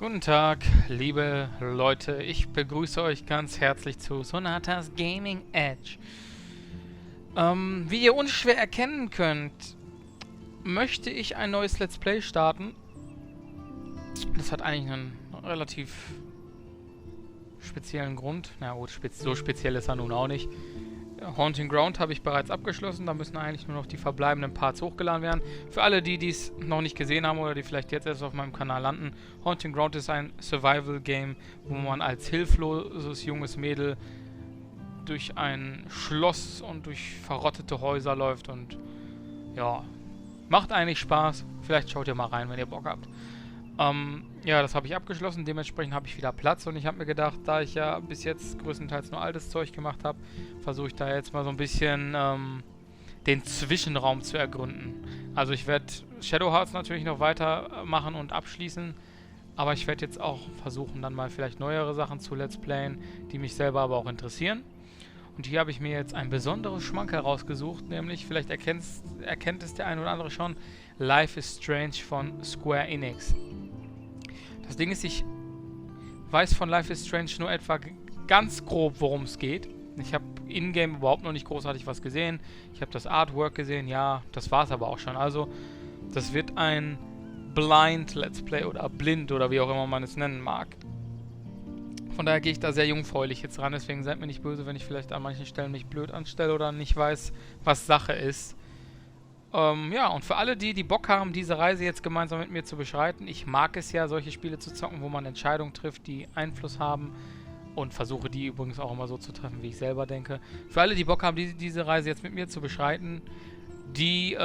Guten Tag, liebe Leute. Ich begrüße euch ganz herzlich zu Sonatas Gaming Edge. Wie ihr unschwer erkennen könnt, möchte ich ein neues Let's Play starten. Das hat eigentlich einen relativ speziellen Grund. Na gut, so speziell ist er nun auch nicht. Haunting Ground habe ich bereits abgeschlossen. Da müssen eigentlich nur noch die verbleibenden Parts hochgeladen werden. Für alle, die dies noch nicht gesehen haben oder die vielleicht jetzt erst auf meinem Kanal landen. Haunting Ground ist ein Survival-Game, wo man als hilfloses junges Mädel durch ein Schloss und durch verrottete Häuser läuft. Und ja, macht eigentlich Spaß. Vielleicht schaut ihr mal rein, wenn ihr Bock habt. Ja, das habe ich abgeschlossen. Dementsprechend habe ich wieder Platz. Und ich habe mir gedacht, da ich ja bis jetzt größtenteils nur altes Zeug gemacht habe, versuche ich da jetzt mal so ein bisschen den Zwischenraum zu ergründen. Also ich werde Shadow Hearts natürlich noch weitermachen und abschließen. Aber ich werde jetzt auch versuchen, dann mal vielleicht neuere Sachen zu Let's Playen, die mich selber aber auch interessieren. Und hier habe ich mir jetzt ein besonderes Schmankerl rausgesucht, nämlich, vielleicht erkennt es der eine oder andere schon, Life is Strange von Square Enix. Das Ding ist, ich weiß von Life is Strange nur etwa ganz grob, worum es geht. Ich habe in-game überhaupt noch nicht großartig was gesehen. Ich habe das Artwork gesehen, ja, das war es aber auch schon. Also, das wird ein Blind Let's Play oder blind oder wie auch immer man es nennen mag. Von daher gehe ich da sehr jungfräulich jetzt ran, deswegen seid mir nicht böse, wenn ich vielleicht an manchen Stellen mich blöd anstelle oder nicht weiß, was Sache ist. Ja, und für alle, die Bock haben, diese Reise jetzt gemeinsam mit mir zu beschreiten, ich mag es ja, solche Spiele zu zocken, wo man Entscheidungen trifft, die Einfluss haben, und versuche die übrigens auch immer so zu treffen, wie ich selber denke. Für alle, die Bock haben, diese Reise jetzt mit mir zu beschreiten, die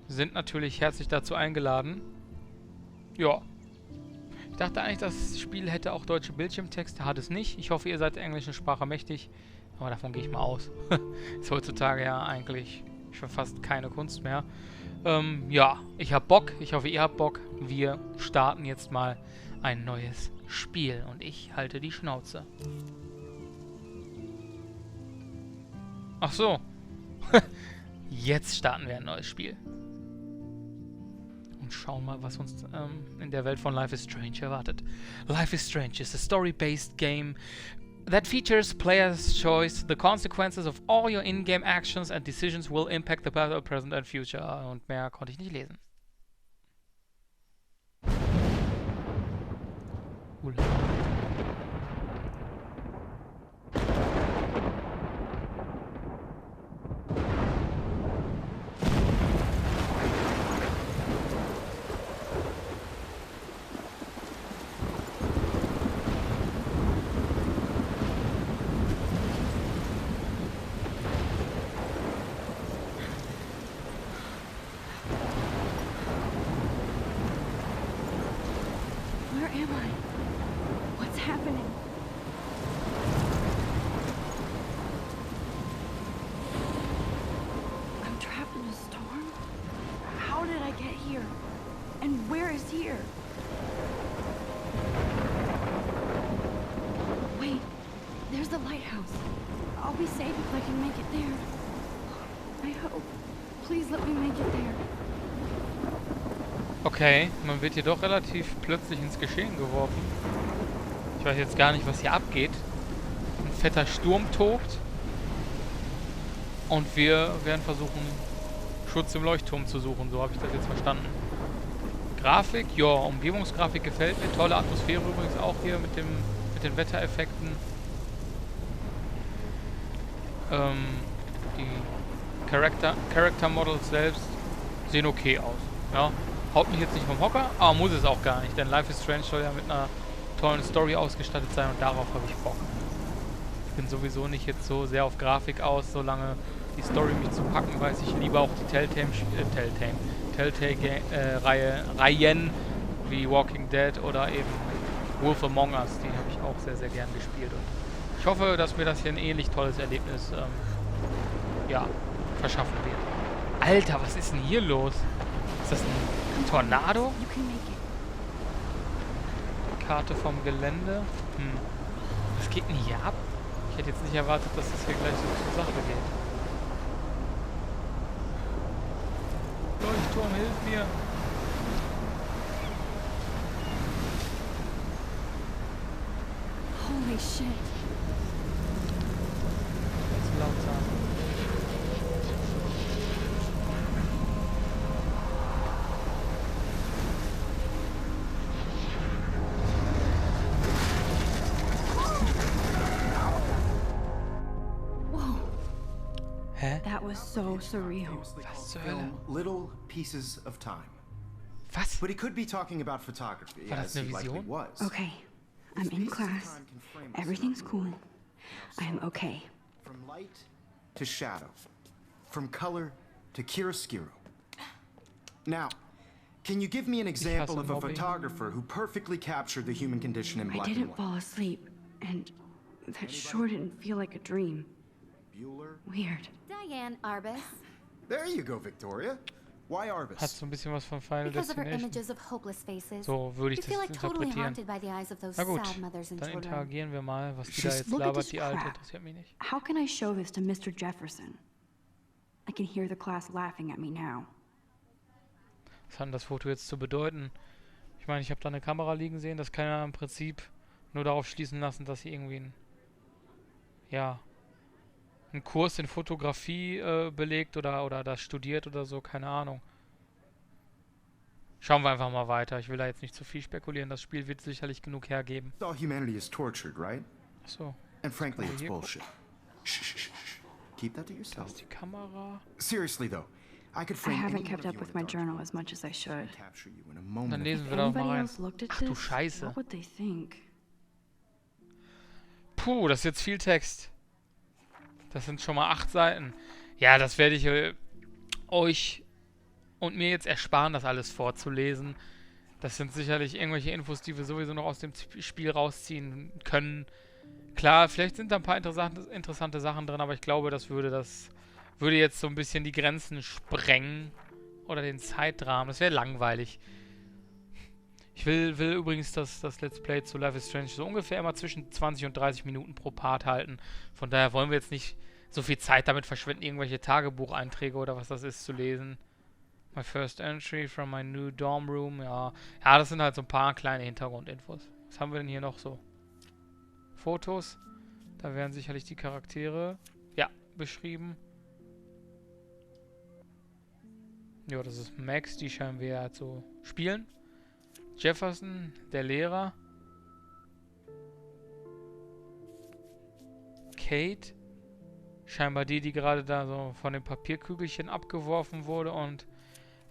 sind natürlich herzlich dazu eingeladen. Ja. Ich dachte eigentlich, das Spiel hätte auch deutsche Bildschirmtexte, hat es nicht. Ich hoffe, ihr seid der englischen Sprache mächtig, aber davon gehe ich mal aus. Ist heutzutage ja eigentlich schon fast keine Kunst mehr. Ja, ich hab Bock. Ich hoffe, ihr habt Bock. Wir starten jetzt mal ein neues Spiel und ich halte die Schnauze. Ach so. Jetzt starten wir ein neues Spiel. Und schauen mal, was uns in der Welt von Life is Strange erwartet. Life is Strange is a story-based game that features player's choice. The consequences of all your in-game actions and decisions will impact the past, present and future. Und mehr konnte ich nicht lesen. Where am I? What's happening? I'm trapped in a storm? How did I get here? And where is here? Wait, there's the lighthouse. I'll be safe if I can make it there. I hope. Please let me make it there. Okay, man wird hier doch relativ plötzlich ins Geschehen geworfen. Ich weiß jetzt gar nicht, was hier abgeht. Ein fetter Sturm tobt. Und wir werden versuchen, Schutz im Leuchtturm zu suchen. So habe ich das jetzt verstanden. Grafik, ja, Umgebungsgrafik gefällt mir. Tolle Atmosphäre übrigens auch hier mit den Wettereffekten. Die Character Models selbst sehen okay aus. Ja. Haut mich jetzt nicht vom Hocker, aber muss es auch gar nicht, denn Life is Strange soll ja mit einer tollen Story ausgestattet sein und darauf habe ich Bock. Ich bin sowieso nicht jetzt so sehr auf Grafik aus, solange die Story mich zu packen weiß. Ich liebe auch die Telltale-Reihen wie Walking Dead oder eben Wolf Among Us, die habe ich auch sehr, sehr gern gespielt. Und ich hoffe, dass mir das hier ein ähnlich tolles Erlebnis ja, verschaffen wird. Alter, was ist denn hier los? Ist das ein Tornado? Karte vom Gelände. Was geht denn hier ab? Ich hätte jetzt nicht erwartet, dass das hier gleich so zur Sache geht. Leuchtturm, hilf mir! Shit. Zu laut sein. Whoa, Hä? that was so surreal. Was zur Hölle? Little pieces of time. Was? But he could be talking about photography, War das as he eine likely Vision? was. Okay, I'm in class. Everything's cool. I'm okay. From light to shadow. From color to chiaroscuro. Now, can you give me an example of a mobbing. photographer who perfectly captured the human condition in I black and didn't white? fall asleep, and that sure didn't feel like a dream. Bueller? Weird. Diane Arbus. There you go, Victoria. Why Hat Arbus? so ein bisschen was von Final Because of her Destination. images of hopeless faces. So würde You ich feel das like totally interpretieren. haunted by the eyes of those Na gut, sad mothers and dann children. interagieren wir mal, was die da Just jetzt look at labert, this die Alte, crap. interessiert mich nicht. How can I show this to Mr. Jefferson? I can hear the class laughing at me now. Was hat denn das Foto jetzt zu bedeuten? Ich meine, ich habe da eine Kamera liegen sehen, das kann ja im Prinzip nur darauf schließen lassen, dass sie irgendwie einen Kurs in Fotografie belegt oder das studiert oder so, keine Ahnung. Schauen wir einfach mal weiter. Ich will da jetzt nicht zu viel spekulieren. Das Spiel wird sicherlich genug hergeben. All humanity is tortured, right? Achso, And frankly, Guck mal it's hier, bullshit. Shh, shh, shh, shh. Keep that to da yourself. ist die Kamera. Seriously, though, I could I frame haven't any kept one of up you with in my a dark journal room as much as I should. and capture you in a Dann moment of lesen If wir doch mal anybody rein. else looked at Ach du this, Scheiße. what would they think? Puh, das ist jetzt viel Text. Das sind schon mal 8 Seiten. Ja, das werde ich euch und mir jetzt ersparen, das alles vorzulesen. Das sind sicherlich irgendwelche Infos, die wir sowieso noch aus dem Spiel rausziehen können. Klar, vielleicht sind da ein paar interessante Sachen drin, aber ich glaube, das würde jetzt so ein bisschen die Grenzen sprengen. Oder den Zeitrahmen. Das wäre langweilig. Ich will übrigens das Let's Play zu Life is Strange so ungefähr immer zwischen 20 und 30 Minuten pro Part halten. Von daher wollen wir jetzt nicht so viel Zeit damit verschwenden, irgendwelche Tagebucheinträge oder was das ist zu lesen. My first entry from my new dorm room. Ja, das sind halt so ein paar kleine Hintergrundinfos. Was haben wir denn hier noch so? Fotos. Da werden sicherlich die Charaktere, beschrieben. Ja, das ist Max, die scheinen wir halt so spielen. Jefferson, der Lehrer. Kate. Scheinbar die gerade da so von dem Papierkügelchen abgeworfen wurde. Und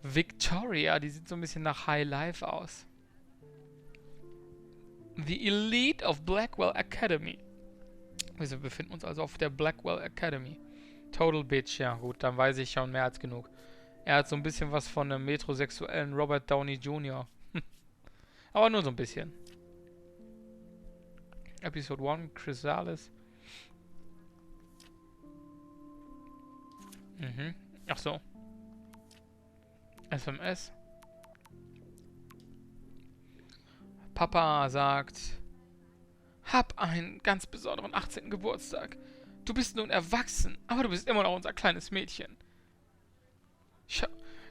Victoria, die sieht so ein bisschen nach High Life aus. The Elite of Blackwell Academy. Wir befinden uns also auf der Blackwell Academy. Total Bitch, ja gut, dann weiß ich schon mehr als genug. Er hat so ein bisschen was von einem metrosexuellen Robert Downey Jr. Aber nur so ein bisschen. Episode 1, Chrysalis. Ach so. SMS. Papa sagt: Hab einen ganz besonderen 18. Geburtstag. Du bist nun erwachsen, aber du bist immer noch unser kleines Mädchen.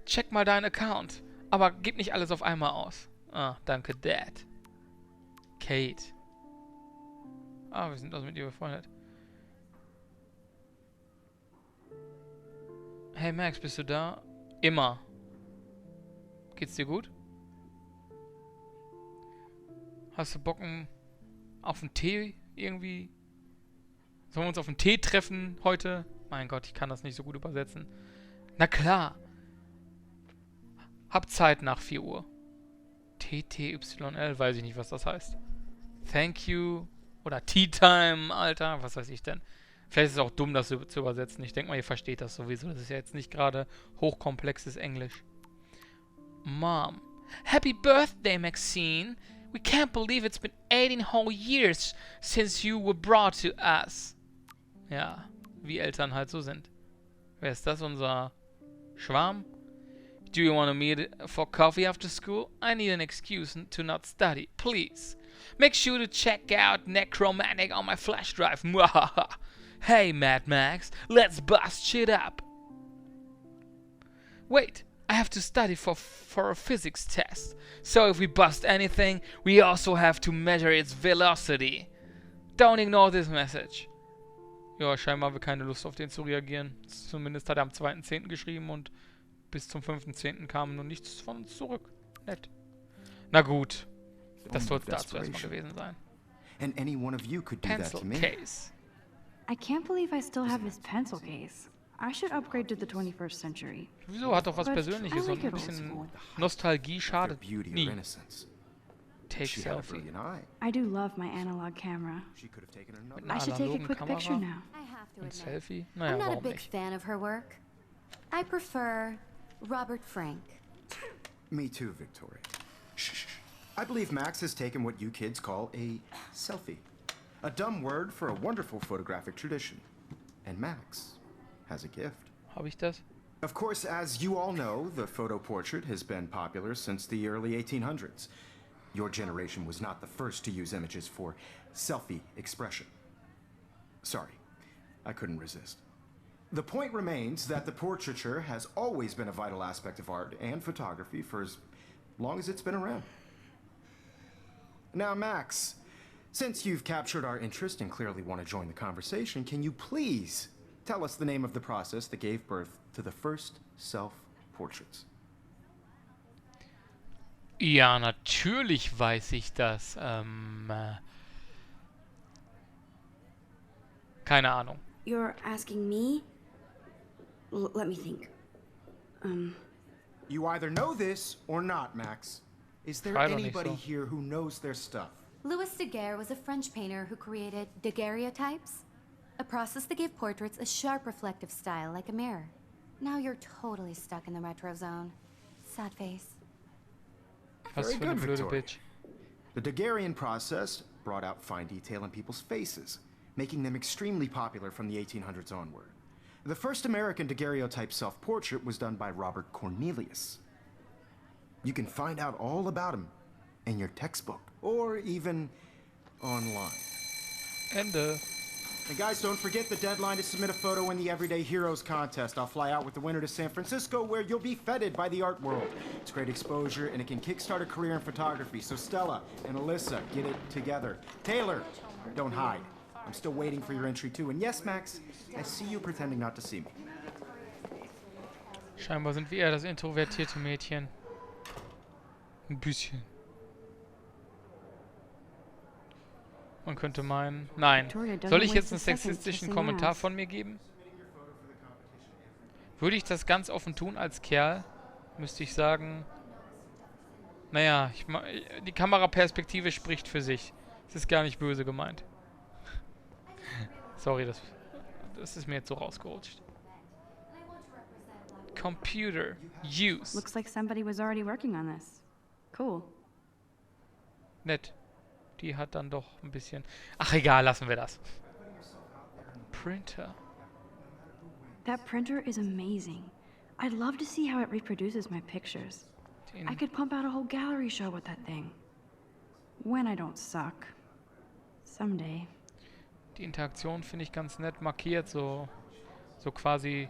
Check mal deinen Account, aber gib nicht alles auf einmal aus. Ah, danke, Dad. Kate. Ah, wir sind also mit ihr befreundet. Hey Max, bist du da? Immer. Geht's dir gut? Hast du Bock auf einen Tee irgendwie? Sollen wir uns auf einen Tee treffen heute? Mein Gott, ich kann das nicht so gut übersetzen. Na klar. Hab Zeit nach 4 Uhr. TTYL, weiß ich nicht, was das heißt. Thank you. Oder Tea Time, Alter. Was weiß ich denn? Vielleicht ist es auch dumm, das zu übersetzen. Ich denke mal, ihr versteht das sowieso. Das ist ja jetzt nicht gerade hochkomplexes Englisch. Mom. Happy birthday, Maxine. We can't believe it's been 18 whole years since you were brought to us. Ja, wie Eltern halt so sind. Wer ist das? Unser Schwarm? Do you want to meet for coffee after school? I need an excuse to not study, please. Make sure to check out Necromantic on my flash drive. Hey, Mad Max, let's bust shit up. Wait, I have to study for a physics test. So if we bust anything, we also have to measure its velocity. Don't ignore this message. Ja, scheinbar haben wir keine Lust auf den zu reagieren. Zumindest hat er am 2.10. geschrieben und bis zum 5.10. kam nur nichts von uns zurück. Nett. Na gut. Das soll es dazu erstmal gewesen sein. And any one of you could do that Pencil to me. case. I can't believe I still have this pencil case. I should upgrade to the 21st century. Wieso? Hat doch was But Persönliches I und like ein it old bisschen school. Nostalgie Their schadet beauty or nie. innocence. Take She had a Selfie. brilliant eye. I do love my analog camera. She could have taken another. Mit einer I should take a analogen quick picture Kamera now. I have to und admit, Selfie? I'm Naja, not a warum big nicht? fan of her work. I prefer Robert Frank. Me too, Victoria. Shh. I believe Max has taken what you kids call a selfie. A dumb word for a wonderful photographic tradition. And Max has a gift. Habe ich das? Of course, as you all know, the photo portrait has been popular since the early 1800s. Your generation was not the first to use images for selfie expression. Sorry, I couldn't resist. The point remains that the portraiture has always been a vital aspect of art and photography for as long as it's been around. Now, Max, since you've captured our interest and clearly want to join the conversation, can you please tell us the name of the process that gave birth to the first self-portraits? Ja, natürlich weiß ich das. Keine Ahnung. You're asking me? Let me think. You either know this or not, Max. Is there Schreib doch nicht anybody so. here who knows their stuff? Louis Daguerre was a French painter who created daguerreotypes, a process that gave portraits a sharp reflective style like a mirror. Now you're totally stuck in the retro zone. Sad face. Was Very für eine good, blöde Victoria. Bitch. The Daguerrean process brought out fine detail in people's faces, making them extremely popular from the 1800s onward. The first American daguerreotype self-portrait was done by Robert Cornelius. You can find out all about him in your textbook, or even online. Ende. And guys, don't forget the deadline to submit a photo in the Everyday Heroes contest. I'll fly out with the winner to San Francisco, where you'll be feted by the art world. It's great exposure, and it can kickstart a career in photography. So Stella and Alyssa, get it together. Taylor, don't hide. I'm still waiting for your entry too. And yes, Max, I see you pretending not to see me. Scheinbar sind wir eher das introvertierte Mädchen. Ein bisschen. Man könnte meinen... Nein. Victoria doesn't Soll ich jetzt waste einen a second sexistischen kissing Kommentar ass. von mir geben? Würde ich das ganz offen tun als Kerl, müsste ich sagen... Naja, die Kameraperspektive spricht für sich. Es ist gar nicht böse gemeint. Sorry, das ist mir jetzt so rausgerutscht. Computer use. Looks like somebody was already working on this. Cool. Nett. Die hat dann doch ein bisschen... Ach egal, lassen wir das. Printer. That printer is amazing. I'd love to see how it reproduces my pictures. I could pump out a whole gallery show with that thing. When I don't suck. Someday. Die Interaktion finde ich ganz nett markiert, so quasi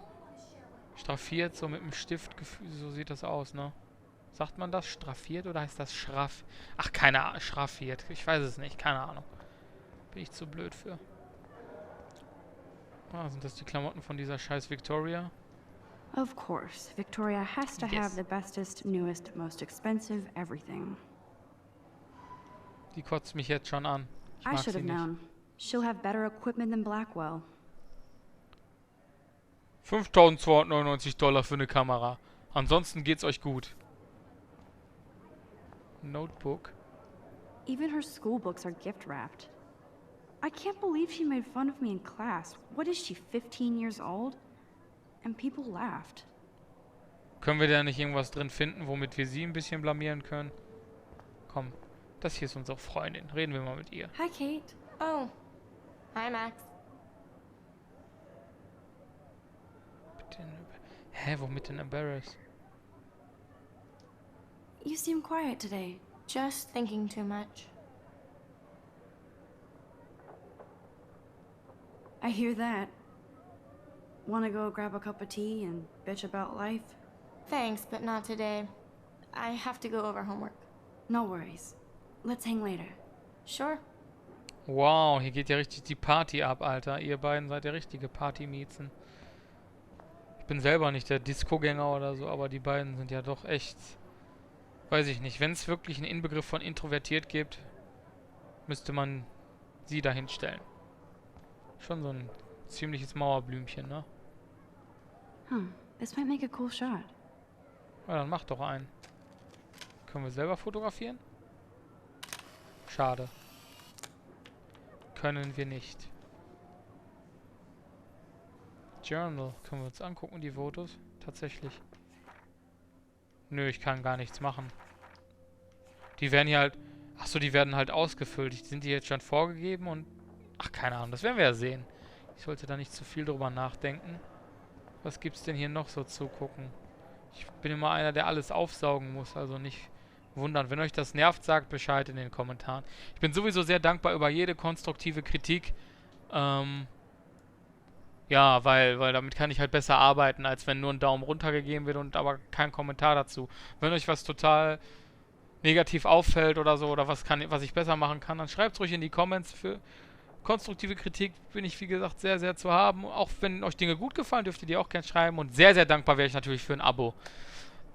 straffiert, so mit dem Stift, so sieht das aus, ne? Sagt man das straffiert oder heißt das schraff? Ach, keine Ahnung, schraffiert. Ich weiß es nicht, keine Ahnung. Bin ich zu blöd für. Ah, sind das die Klamotten von dieser scheiß Victoria? Of course, Victoria has to Yes. have the bestest, newest, most expensive everything. Die kotzt mich jetzt schon an. Ich I mag should sie have nicht. known. She'll have better equipment than Blackwell. $5.299 für eine Kamera. Ansonsten geht's euch gut. Notebook. Even her school books are gift wrapped. I can't believe she made fun of me in class. What is she, 15 years old? And people laughed. Können wir da nicht irgendwas drin finden, womit wir sie ein bisschen blamieren können? Komm, das hier ist unsere Freundin. Reden wir mal mit ihr. Hi, Kate. Oh. Hi, Max. Bitte Hä, womit denn embarrass? You seem quiet today. Just thinking too much. I hear that. Wanna go grab a cup of tea and bitch about life? Thanks, but not today. I have to go over homework. No worries. Let's hang later. Sure. Wow, hier geht ja richtig die Party ab, Alter. Ihr beiden seid ja richtige Partymiezen. Ich bin selber nicht der Disco-Gänger oder so, aber die beiden sind ja doch echt... Weiß ich nicht. Wenn es wirklich einen Inbegriff von introvertiert gibt, müsste man sie dahin stellen. Schon so ein ziemliches Mauerblümchen, ne? This might make a cool shot. Ja, dann mach doch einen. Können wir selber fotografieren? Schade. Können wir nicht. Journal. Können wir uns angucken, die Fotos? Tatsächlich. Nö, ich kann gar nichts machen. Die werden hier halt... Achso, die werden halt ausgefüllt. Sind die jetzt schon vorgegeben und... Ach, keine Ahnung. Das werden wir ja sehen. Ich sollte da nicht zu viel drüber nachdenken. Was gibt's denn hier noch so zu gucken? Ich bin immer einer, der alles aufsaugen muss. Also nicht wundern. Wenn euch das nervt, sagt Bescheid in den Kommentaren. Ich bin sowieso sehr dankbar über jede konstruktive Kritik. Ja, weil damit kann ich halt besser arbeiten, als wenn nur ein Daumen runter gegeben wird und aber kein Kommentar dazu. Wenn euch was total negativ auffällt oder so, oder was ich besser machen kann, dann schreibt es ruhig in die Comments. Für konstruktive Kritik bin ich, wie gesagt, sehr, sehr zu haben. Auch wenn euch Dinge gut gefallen, dürft ihr die auch gerne schreiben. Und sehr, sehr dankbar wäre ich natürlich für ein Abo.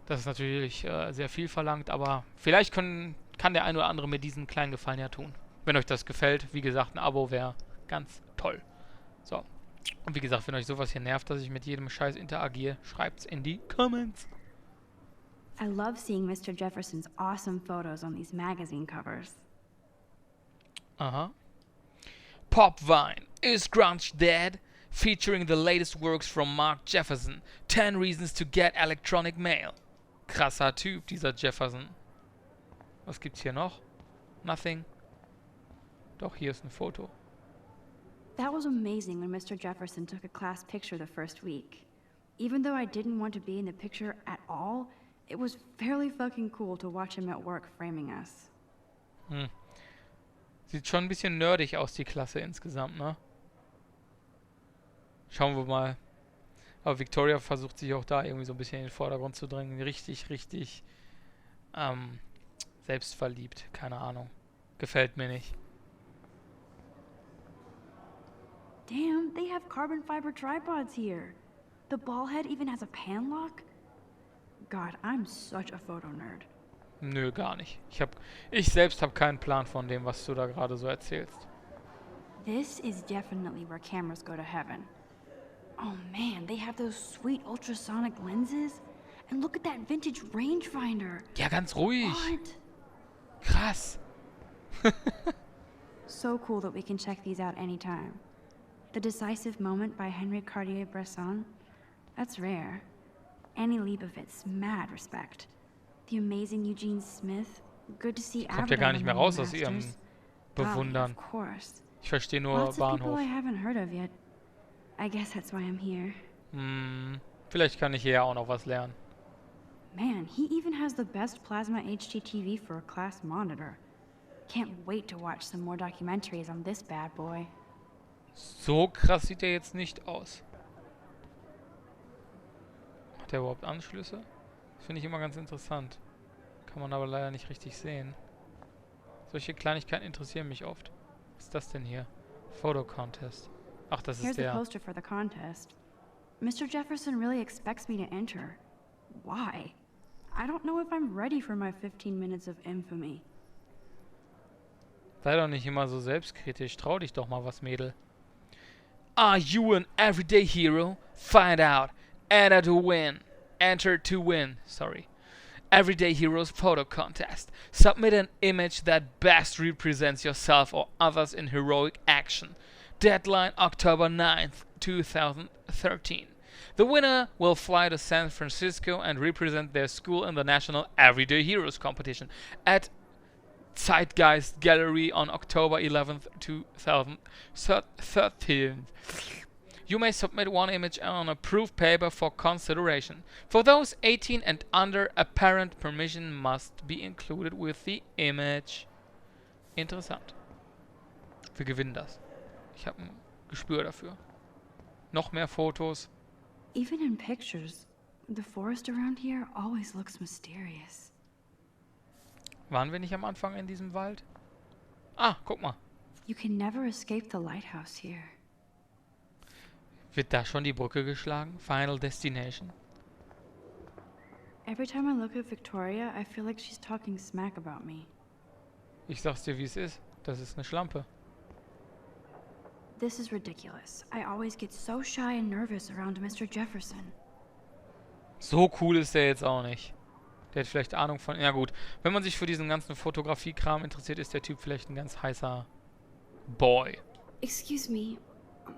Das ist natürlich sehr viel verlangt, aber vielleicht kann der ein oder andere mir diesen kleinen Gefallen ja tun. Wenn euch das gefällt, wie gesagt, ein Abo wäre ganz toll. So. Und wie gesagt, wenn euch sowas hier nervt, dass ich mit jedem Scheiß interagiere, schreibt's in die Comments. I love seeing Mr. Jefferson's awesome photos on these magazine covers. Aha. Popvine. Is Grunge Dead? Featuring the latest works from Mark Jefferson. 10 Reasons to Get Electronic Mail. Krasser Typ, dieser Jefferson. Was gibt's hier noch? Nothing. Doch, hier ist ein Foto. That was amazing when Mr. Jefferson took a class picture the first week. Even though I didn't want to be in the picture at all, it was fairly fucking cool to watch him at work framing us. Sieht schon ein bisschen nerdig aus, die Klasse insgesamt, ne? Schauen wir mal. Aber Victoria versucht sich auch da irgendwie so ein bisschen in den Vordergrund zu drängen. Richtig, richtig selbstverliebt. Keine Ahnung. Gefällt mir nicht. Damn, they have carbon fiber tripods here. The ball head even has a pan lock. God, I'm such a photo nerd. Nö, gar nicht. Ich selbst habe keinen Plan von dem, was du da gerade so erzählst. This is definitely where cameras go to heaven. Oh man, they have those sweet ultrasonic lenses. And look at that vintage rangefinder. Ja, ganz ruhig. What? Krass. So cool that we can check these out anytime. The Decisive Moment by Henry Cartier-Bresson. That's rare. Annie Leibovitz, mad respect. The amazing Eugene Smith. Good to see Kommt ja gar nicht mehr raus aus ihrem Masters. Bewundern. Of course. Ich verstehe nur Lots of people Bahnhof. I haven't heard of yet. I guess that's why I'm here. Vielleicht kann ich hier ja auch noch was lernen. Man, he even has the best plasma HDTV for a class monitor. Can't wait to watch some more documentaries on this bad boy. So krass sieht er jetzt nicht aus. Hat er überhaupt Anschlüsse? Das finde ich immer ganz interessant. Kann man aber leider nicht richtig sehen. Solche Kleinigkeiten interessieren mich oft. Was ist das denn hier? Photo Contest. Ach, das ist Here's the der. poster for the contest. Mr. Jefferson really expects me to enter. Why? I don't know if I'm ready for my 15 minutes of infamy. Sei doch nicht immer so selbstkritisch. Trau dich doch mal was, Mädel. Are you an everyday hero? Find out. Enter to win. Enter to win. Sorry. Everyday Heroes Photo Contest. Submit an image that best represents yourself or others in heroic action. Deadline October 9th, 2013. The winner will fly to San Francisco and represent their school in the National Everyday Heroes competition at Zeitgeist Gallery on October 11th, 2013. You may submit one image on a proof paper for consideration. For those 18 and under, a parent permission must be included with the image. Interessant. Wir gewinnen das. Ich habe ein Gespür dafür. Noch mehr Fotos. Even in pictures, the forest around here always looks mysterious. Waren wir nicht am Anfang in diesem Wald? Ah, guck mal. You can never escape the lighthouse here. Wird da schon die Brücke geschlagen? Final Destination? Every time I look at Victoria, I feel like she's talking smack about me. Ich sag's dir, wie es ist. Das ist eine Schlampe. This is ridiculous. I always get so shy and nervous around Mr. Jefferson. So cool ist der jetzt auch nicht. Der hat vielleicht Ahnung von... Ja gut, wenn man sich für diesen ganzen Fotografiekram interessiert, ist der Typ vielleicht ein ganz heißer Boy. Excuse me,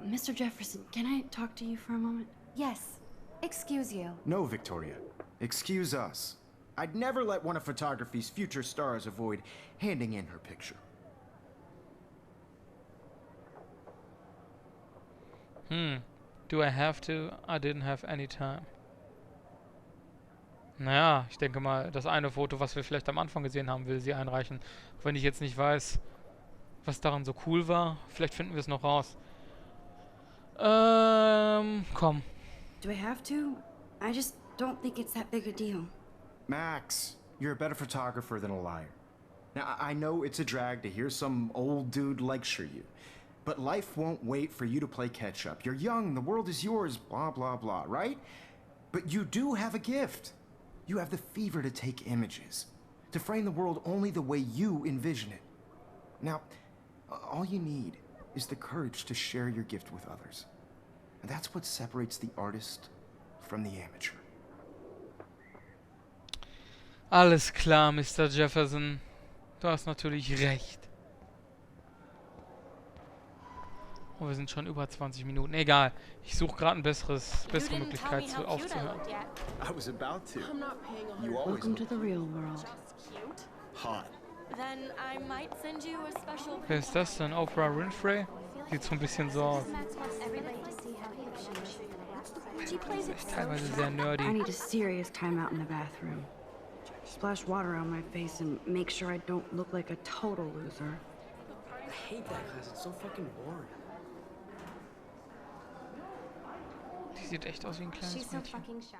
Mr. Jefferson, can I talk to you for a moment? Yes. Excuse you. No, Victoria. Excuse us. I'd never let one of photography's future stars avoid handing in her picture. Do I have to? I didn't have any time. Naja, ich denke mal, das eine Foto, was wir vielleicht am Anfang gesehen haben, will sie einreichen. Auch wenn ich jetzt nicht weiß, was daran so cool war. Vielleicht finden wir es noch raus. Komm. Do I have to? I just don't think it's that big a deal. Max, you're a better photographer than a liar. Now, I know it's a drag to hear some old dude lecture you, but life won't wait for you to play catch-up. You're young, the world is yours, blah, blah, blah, right? But you do have a gift. You have the fever to take images, to frame the world only the way you envision it. Now, all you need is the courage to share your gift with others. And that's what separates the artist from the amateur. Alles klar, Mr. Jefferson. Du hast natürlich recht. Oh, wir sind schon über 20 Minuten. Egal. Ich suche gerade eine bessere Möglichkeit aufzuhören. I was about to. You always Welcome to the real world. hot. Then I might send you a special. Wer ist das denn? Oprah Winfrey? Sieht so ein bisschen so aus. Ist teilweise sehr I nerdy. need a serious timeout in the bathroom. Splash water on my face and make sure I don't look like a total loser. I hate that class. It's so fucking boring. Die sieht echt aus wie ein kleines Mädchen. shy.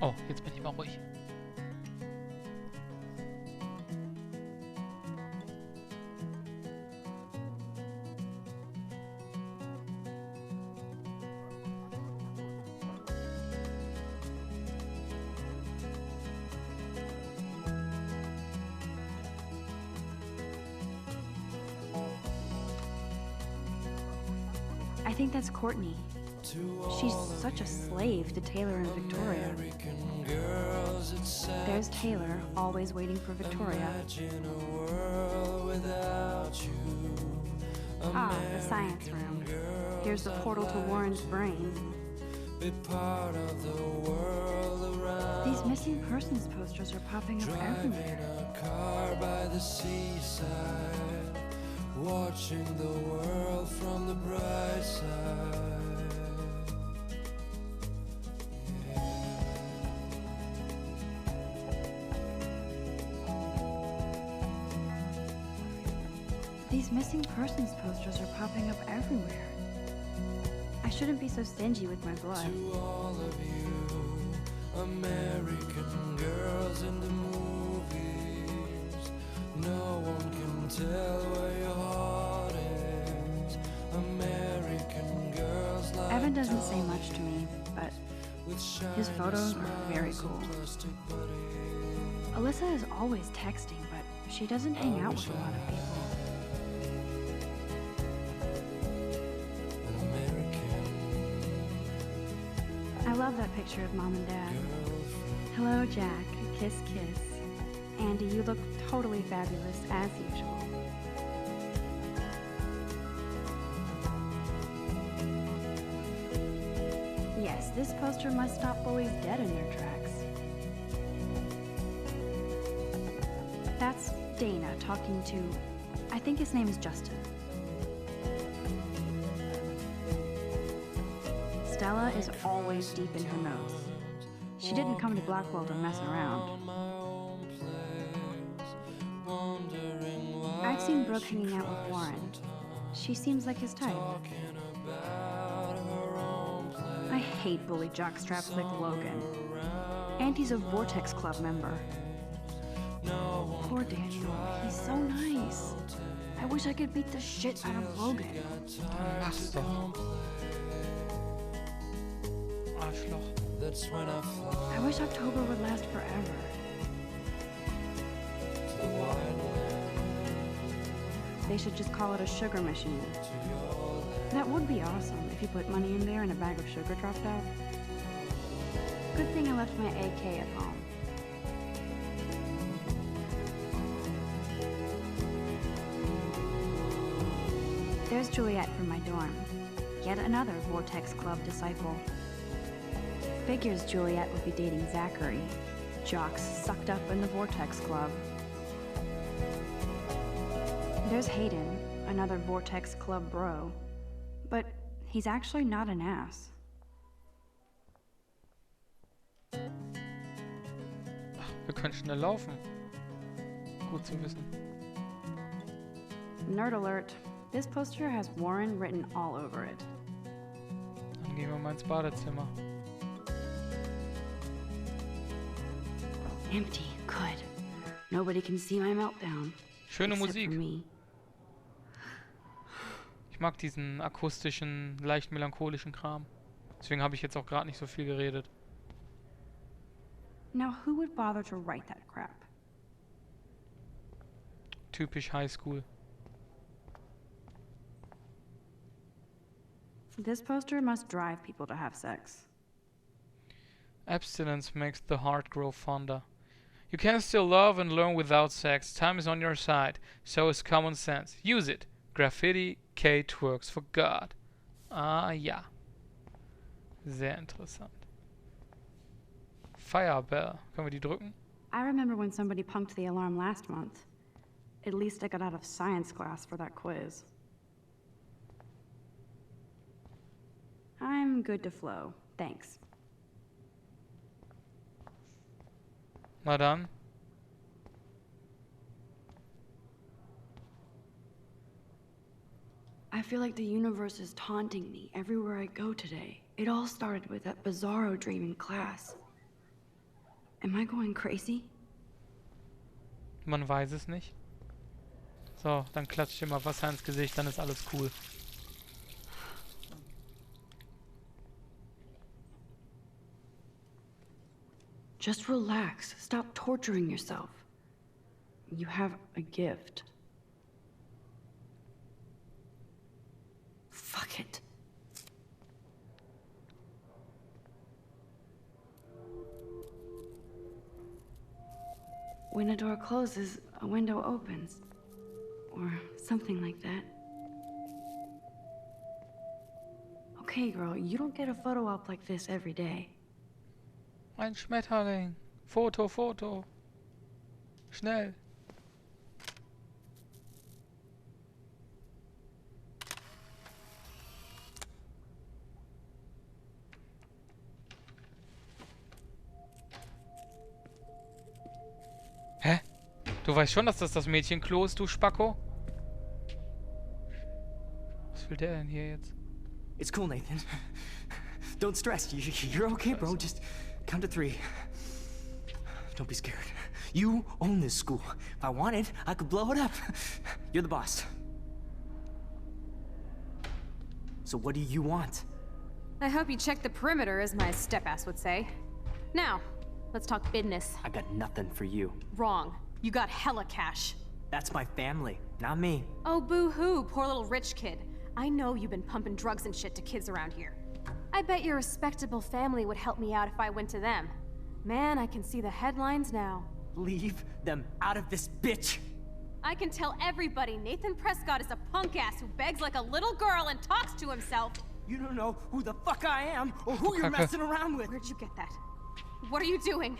Oh, jetzt bin ich mal ruhig. I think that's Courtney. She's such a slave to Taylor and Victoria. There's Taylor, always waiting for Victoria. Ah, the science room. Here's the portal to Warren's brain. These missing persons posters are popping up everywhere. Watching the world from the bright side. These missing persons posters are popping up everywhere. I shouldn't be so stingy with my blood. To all of you, American girls in the movies, no one can tell where your heart is. American girls like Evan doesn't say much to me, but his photos are very cool. Alyssa is always texting, but she doesn't hang out with a lot of people. I love that picture of Mom and Dad. Hello, Jack. Kiss, kiss. Andy, you look totally fabulous, as usual. Yes, this poster must stop bullies dead in their tracks. That's Dana talking to... I think his name is Justin. Stella is always deep in her notes. She didn't come to Blackwell to mess around. I've seen Brooke hanging out with Warren. She seems like his type. I hate bully jockstraps like Logan. And he's a Vortex Club member. poor Daniel. He's so nice. I wish I could beat the shit out of Logan. Dann mach's doch. Arschloch. That's when I fly I wish October would last forever. to the wonderland, They should just call it a sugar machine. to your land. That would be awesome if you put money in there and a bag of sugar dropped out. Good thing I left my AK at home. There's Juliet from my dorm. Yet another Vortex Club disciple. Figures Juliet would be dating Zachary. Jocks sucked up in the Vortex Club. There's Hayden, another Vortex Club bro. But he's actually not an ass. Wir können schnell laufen. Gut zu wissen. Nerd alert. This poster has Warren written all over it. Dann gehen wir mal ins Badezimmer. Empty. Good. Nobody can see my meltdown. Schöne except for Musik. me. Ich mag diesen akustischen, leicht melancholischen Kram. Deswegen habe ich jetzt auch gerade nicht so viel geredet. Now, who would bother to write that crap? Typisch Highschool. This poster must drive people to have sex. Abstinence makes the heart grow fonder. You can still love and learn without sex. Time is on your side. So is common sense. Use it. Graffiti, Kate works for God. Ah ja. Sehr interessant. Firebell. Können wir die drücken? I remember when somebody punked the alarm last month. At least I got out of science class for that quiz. I'm good to flow. Thanks. Na dann. I feel like the universe is taunting me everywhere I go today. It all started with that bizarro dream in class. Am I going crazy? Man weiß es nicht. So, dann klatscht dir mal Wasser ins Gesicht, dann ist alles cool. Just relax. Stop torturing yourself. You have a gift. Fuck it. When a door closes, a window opens. Or something like that. Okay, girl, you don't get a photo op like this every day. Ein Schmetterling. Foto, Foto. Schnell. Hä? Du weißt schon, dass das Mädchenklo ist, du Spacko? Was will der denn hier jetzt? It's cool, Nathan. Don't stress. You're okay, bro. Just count to 3. Don't be scared. You own this school. If I wanted, I could blow it up. You're the boss. So what do you want? I hope you check the perimeter, as my step-ass would say. Now, let's talk business. I got nothing for you. Wrong. You got hella cash. That's my family, not me. Oh, boo-hoo, poor little rich kid. I know you've been pumping drugs and shit to kids around here. I bet your respectable family would help me out if I went to them. Man, I can see the headlines now. Leave them out of this bitch. I can tell everybody Nathan Prescott is a punk ass who begs like a little girl and talks to himself. You don't know who the fuck I am or who you're messing around with. Where'd you get that? What are you doing?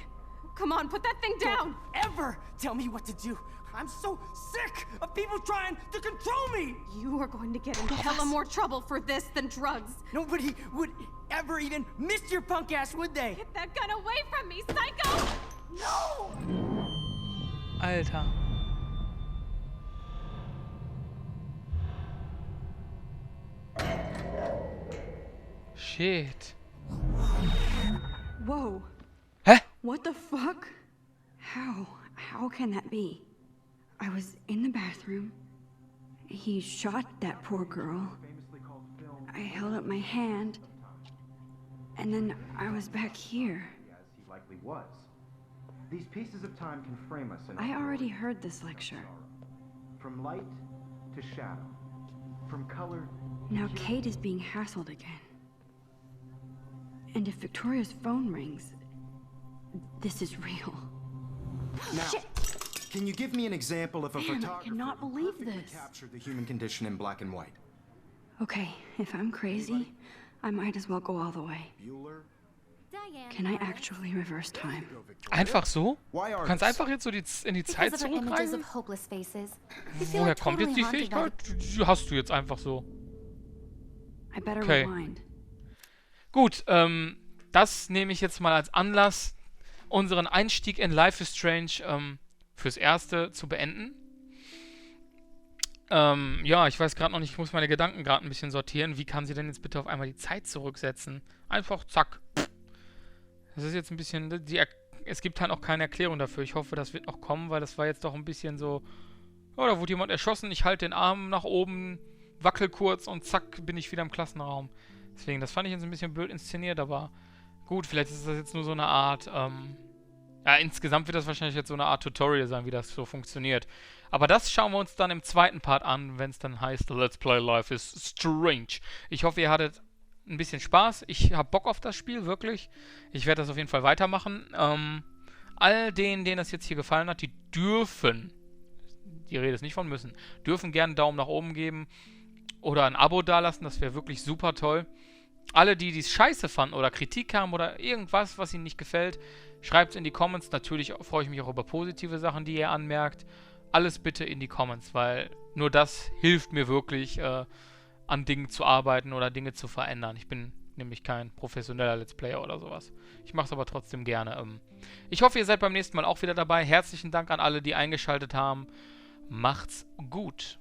Come on, put that thing down! Don't ever tell me what to do. I'm so sick of people trying to control me. You are going to get in hella more trouble for this than drugs. Nobody would ever even miss your punk ass, would they? Get that gun away from me, psycho! No! Alter. Shit. Whoa. Hä? What the fuck? How? How can that be? I was in the bathroom. He shot that poor girl. I held up my hand. And then I was back here. As he likely was. These pieces of time can frame us in I already heard this lecture. From light to shadow. From color. Now Kate is being hassled again. And if Victoria's phone rings, this is real. Now, Shit! can you give me an example of a Man, I photographer cannot who believe perfectly this. captured the human condition in black and white? Okay, if I'm crazy, I might as well go all the way. Bueller? Diane. Can I actually reverse time? Einfach so? Why Du are kannst einfach jetzt so in die Zeit Because of her images zurückreisen? of hopeless faces. You feel Woher like kommt jetzt die totally haunted by Fähigkeit? Die hast du jetzt einfach so. I better Okay. rewind. Gut, das nehme ich jetzt mal als Anlass, unseren Einstieg in Life is Strange fürs Erste zu beenden. Ja, ich weiß gerade noch nicht, ich muss meine Gedanken gerade ein bisschen sortieren. Wie kann sie denn jetzt bitte auf einmal die Zeit zurücksetzen? Einfach zack. Das ist jetzt ein bisschen, es gibt halt auch keine Erklärung dafür. Ich hoffe, das wird noch kommen, weil das war jetzt doch ein bisschen so, oh, da wurde jemand erschossen, ich halte den Arm nach oben, wackel kurz und zack, bin ich wieder im Klassenraum. Deswegen, das fand ich jetzt ein bisschen blöd inszeniert, aber gut, vielleicht ist das jetzt nur so eine Art, ja, insgesamt wird das wahrscheinlich jetzt so eine Art Tutorial sein, wie das so funktioniert. Aber das schauen wir uns dann im zweiten Part an, wenn es dann heißt Let's Play Life is Strange. Ich hoffe, ihr hattet ein bisschen Spaß. Ich habe Bock auf das Spiel, wirklich. Ich werde das auf jeden Fall weitermachen. All denen das jetzt hier gefallen hat, die dürfen, die Rede ist nicht von müssen, dürfen gerne einen Daumen nach oben geben oder ein Abo dalassen, das wäre wirklich super toll. Alle, die es scheiße fanden oder Kritik haben oder irgendwas, was ihnen nicht gefällt, schreibt es in die Comments. Natürlich freue ich mich auch über positive Sachen, die ihr anmerkt. Alles bitte in die Comments, weil nur das hilft mir wirklich, an Dingen zu arbeiten oder Dinge zu verändern. Ich bin nämlich kein professioneller Let's Player oder sowas. Ich mache es aber trotzdem gerne. Ich hoffe, ihr seid beim nächsten Mal auch wieder dabei. Herzlichen Dank an alle, die eingeschaltet haben. Macht's gut.